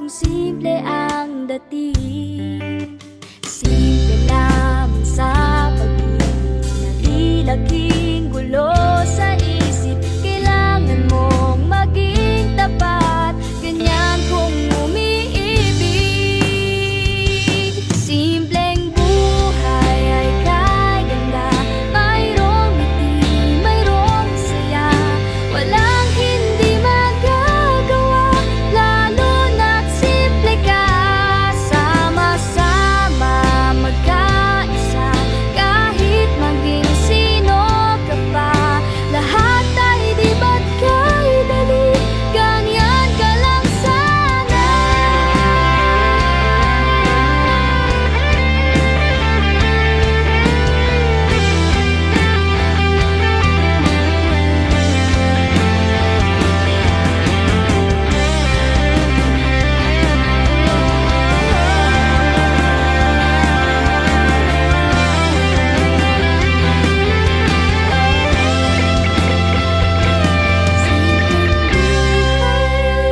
kung simple ang dating. Simple lamang sa pag-ibig, naglilaging gulo sa isip. Kailangan mong maging tapat, ganyan kung umiibig. Simpleng buhay ay kay ganda, mayroong ngiti, mayroong saya. Walang hindi magagawa, lalo na't simple ka. Sama-sama magkaisa, kahit maging sino ka pa. Lahat ay di ba't kay dali, ganyan ka lang sana.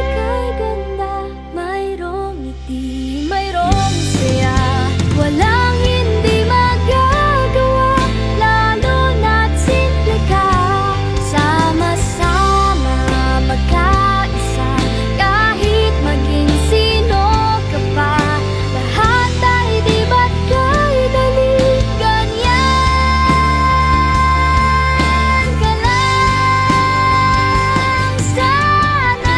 Kay ganda, mayroong ngiti, mayroong saya. Walang hindi magagawa, lalo na't simple ka. Sama-sama magkaisa, kahit maging sino ka pa. Lahat ay di ba't kay dali, ganyan ka lang sana.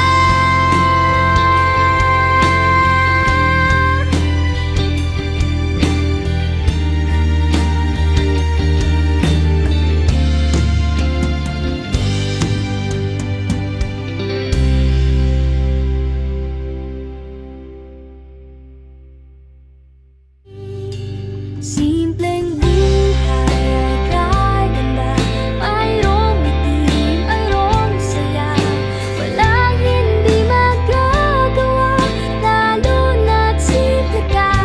Simpleng buhay ay kay ganda, mayroong ngiti, mayroong saya. Walang hindi magagawa, lalo na't simple ka.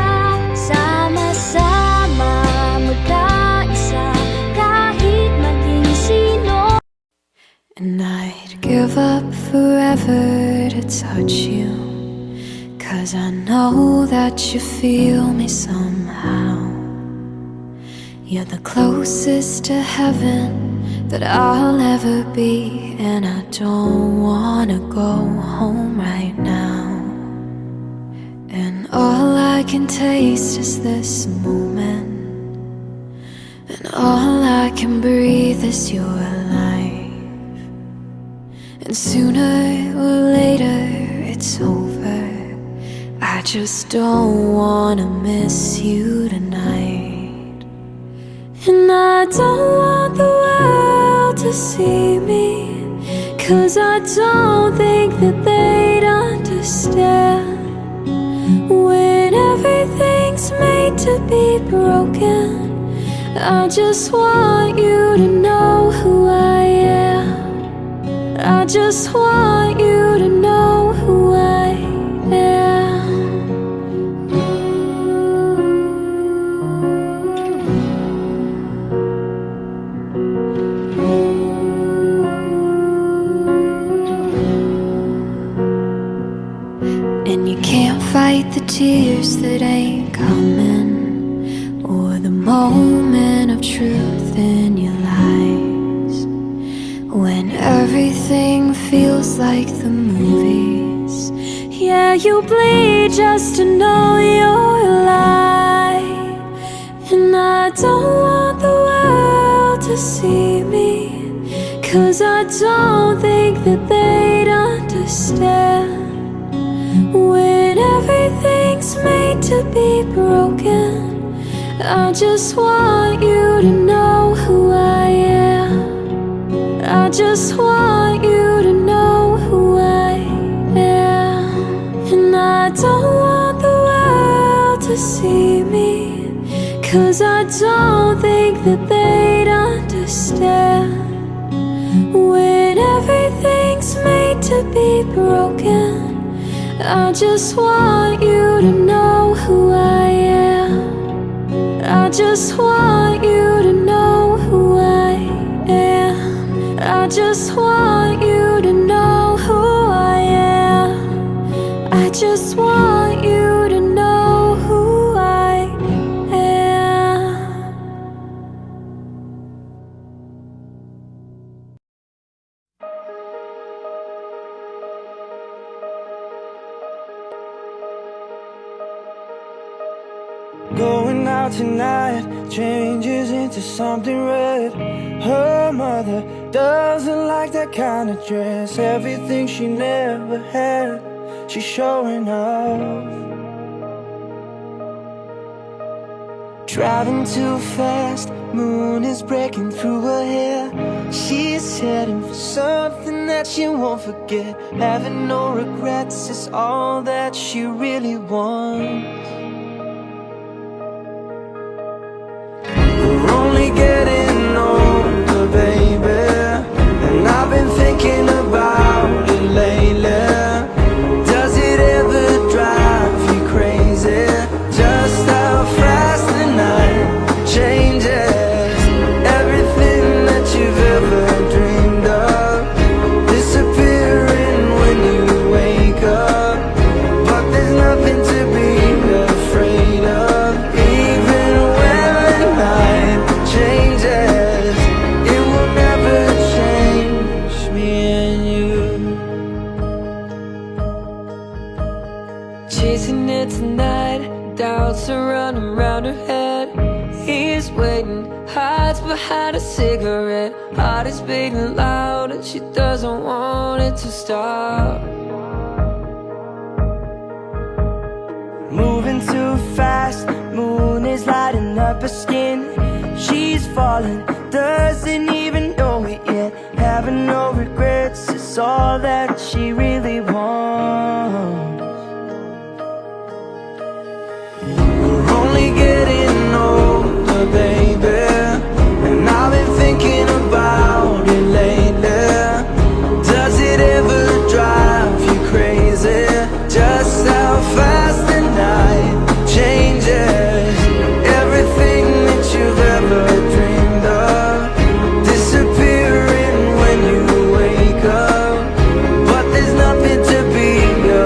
Sama-sama magkaisa, kahit maging sino. And I'd give up forever to touch you, 'cause I know that you feel me somehow. You're the closest to heaven that I'll ever be, and I don't wanna go home right now. And all I can taste is this moment, and all I can breathe is your life. And sooner or later it's over, I just don't wanna miss you tonight. And I don't want the world to see me, 'cause I don't think that they'd understand. When everything's made to be broken, I just want you to know who I am. I just want you to know who I am. And you can't fight the tears that ain't coming, or the moment of truth in your lies. When everything feels like the movies, yeah, you bleed just to know you're alive. And I don't want the world to see me, 'cause I don't think that they'd understand. When everything's made to be broken, I just want you to know who I am. I just want you to know who I am. And I don't want the world to see me, 'cause I don't think that they'd understand. When everything's made to be broken, I just want you to know who I am. I just want you to know who I am. I just want you to know who I am. I just just want you to know who I am. Going out tonight changes into something red. Her mother doesn't like that kind of dress. Everything she never had, she's showing off. Driving too fast, moon is breaking through her hair. She's heading for something that she won't forget. Having no regrets is all that she really wants. We're only getting older, baby, and I've been thinking about it lately. Does it ever drive you crazy? Just how fast the night changes. Everything that you've ever dreamed of disappearing when you wake up. But there's nothing to be afraid of. Even when the night changes, it will never change me and you. Chasing it tonight, doubts are running round her head. He's waiting, hides behind a cigarette. Heart is beating loud and she doesn't want it to stop. Moving too fast, moon is lighting up her skin. She's falling, doesn't even know it yet. Having no regrets is all that she really wants. We're only getting older, baby, and I've been thinking about it lately. Does it ever drive you crazy? Just how fast the night changes. Everything that you've ever dreamed of disappearing when you wake up. But there's nothing to be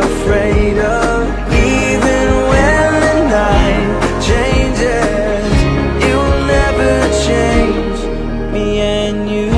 afraid of. Even when the night changes, it will never change me and you.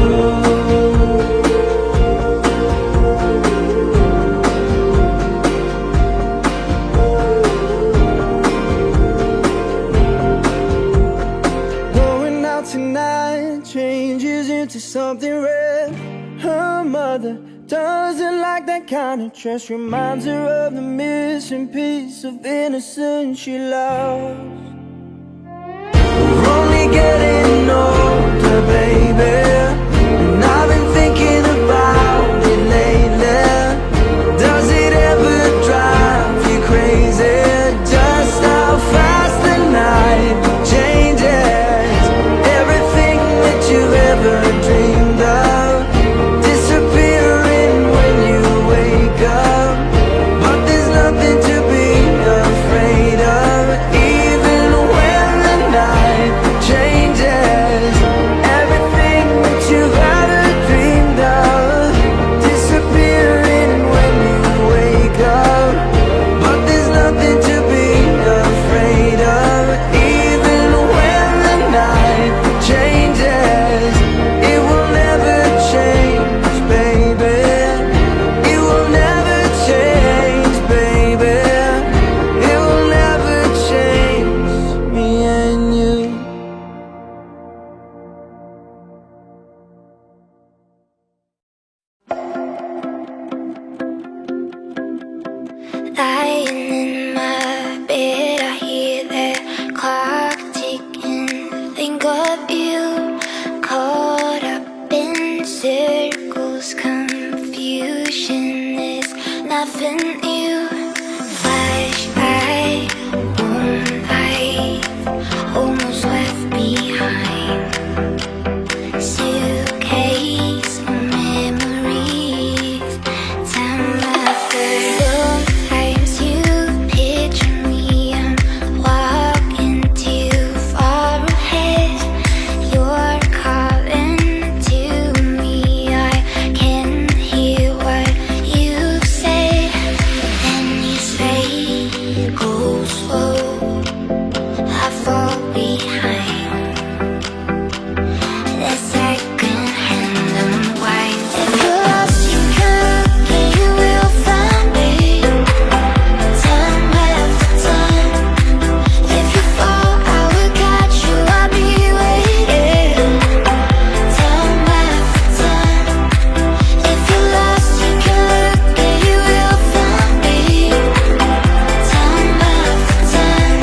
Going out tonight changes into something red. Her mother doesn't like that kind of dress. Reminds her of the missing piece of innocence she lost. We're only getting older, baby, and I've been thinking about it lately. Does it ever drive you crazy? Just how fast the night changes. Everything that you've ever dreamed of disappearing when you wake up. But there's nothing to be afraid of. Even when the night changes, everything slow, I fall behind. The second hand unwinds. If you're lost, you can look and you will find me. Time after time. If you fall, I will catch you. I'll be waiting. Time after time. If you're lost, you can look and you will find me. Time after time.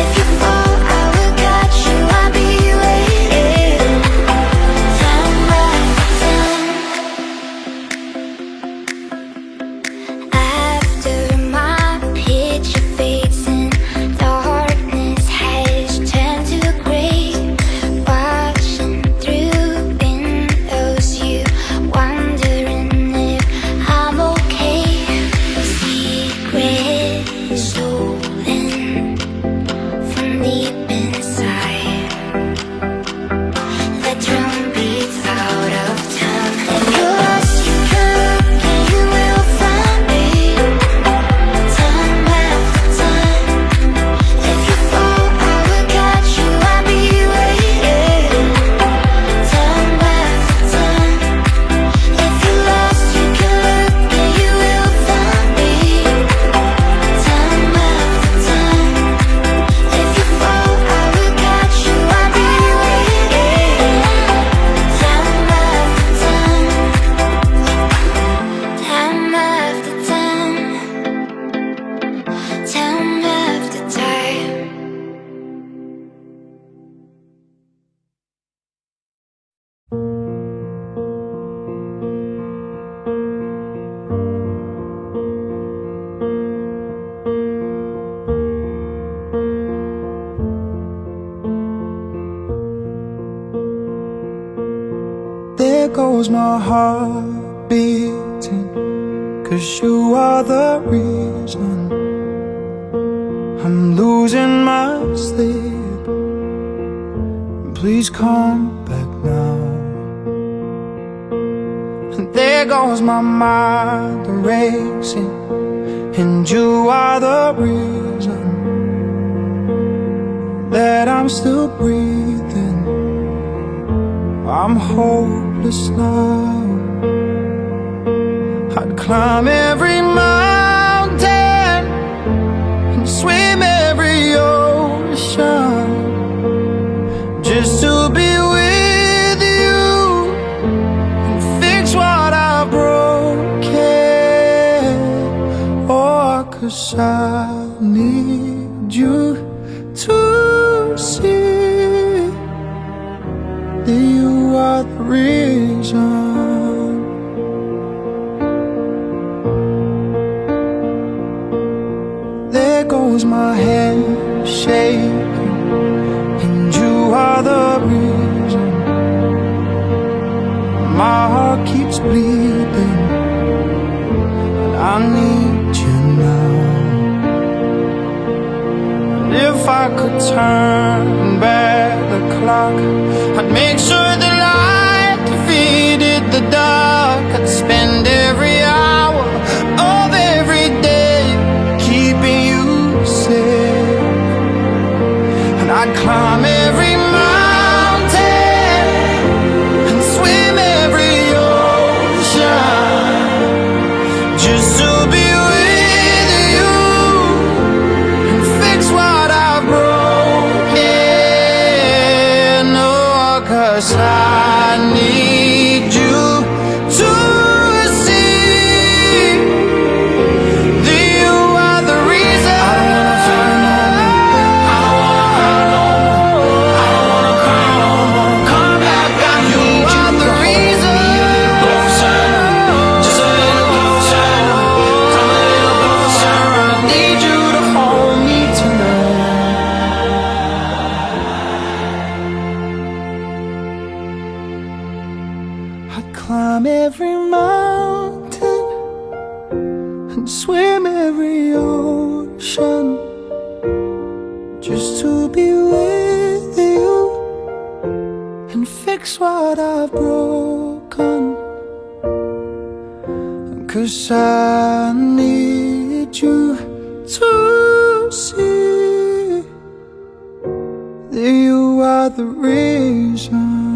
If you fall, I will catch you. I'll be waiting. Time after time. After my picture fades and darkness has turned to gray, watching through windows, you wondering if I'm okay. Secret stolen from deep inside. The drum beats out of time. If you're lost, you can look and you will find me. Time after time. If you fall, I will catch you. I'll be waiting. Time after time. If you're lost, you can look and you will find me. Time after time. If you fall, I will catch you. I'll be waiting. Time after time. Time after time. Time after time. There goes my heart beating, 'cause you are the reason I'm losing my sleep. Please come back now. And there goes my mind racing, and you are the reason that I'm still breathing. I'm hopeless now. I'd climb every mountain and swim every ocean just to be with you and fix what I've broken. Oh, 'cause I need you to see that you are the reason. There goes my hand shaking, and you are the reason. My heart keeps bleeding, and I need you now. And if I could turn back the clock, I'd make sure the light defeated the dark. I'd spend every hour of every day keeping you safe. And I'd climb every mountain and swim every ocean just to be with you and fix what I've broken. Oh, 'cause I need you to see that you are the reason. I don't wanna fight no more. I don't wanna cry no more. I don't wanna cry no more. Come back, I need you are the reason. Closer, just a little closer. Come a little closer. I need you to hold me tonight. I'd climb every mountain and swim every ocean just to be with you and fix what I've broken. 'Cause I need you to see that you are the reason.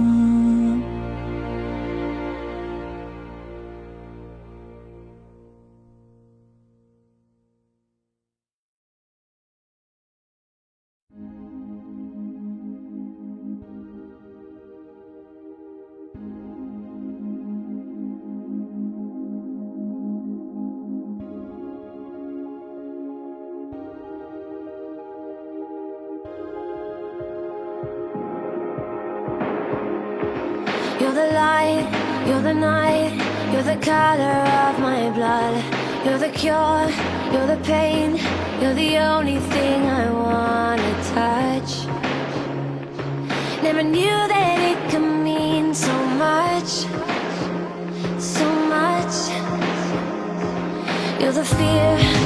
You're the light, you're the night, you're the color of my blood. You're the cure, you're the pain, you're the only thing I wanna touch. Never knew that it could mean so much, so much. You're the fear,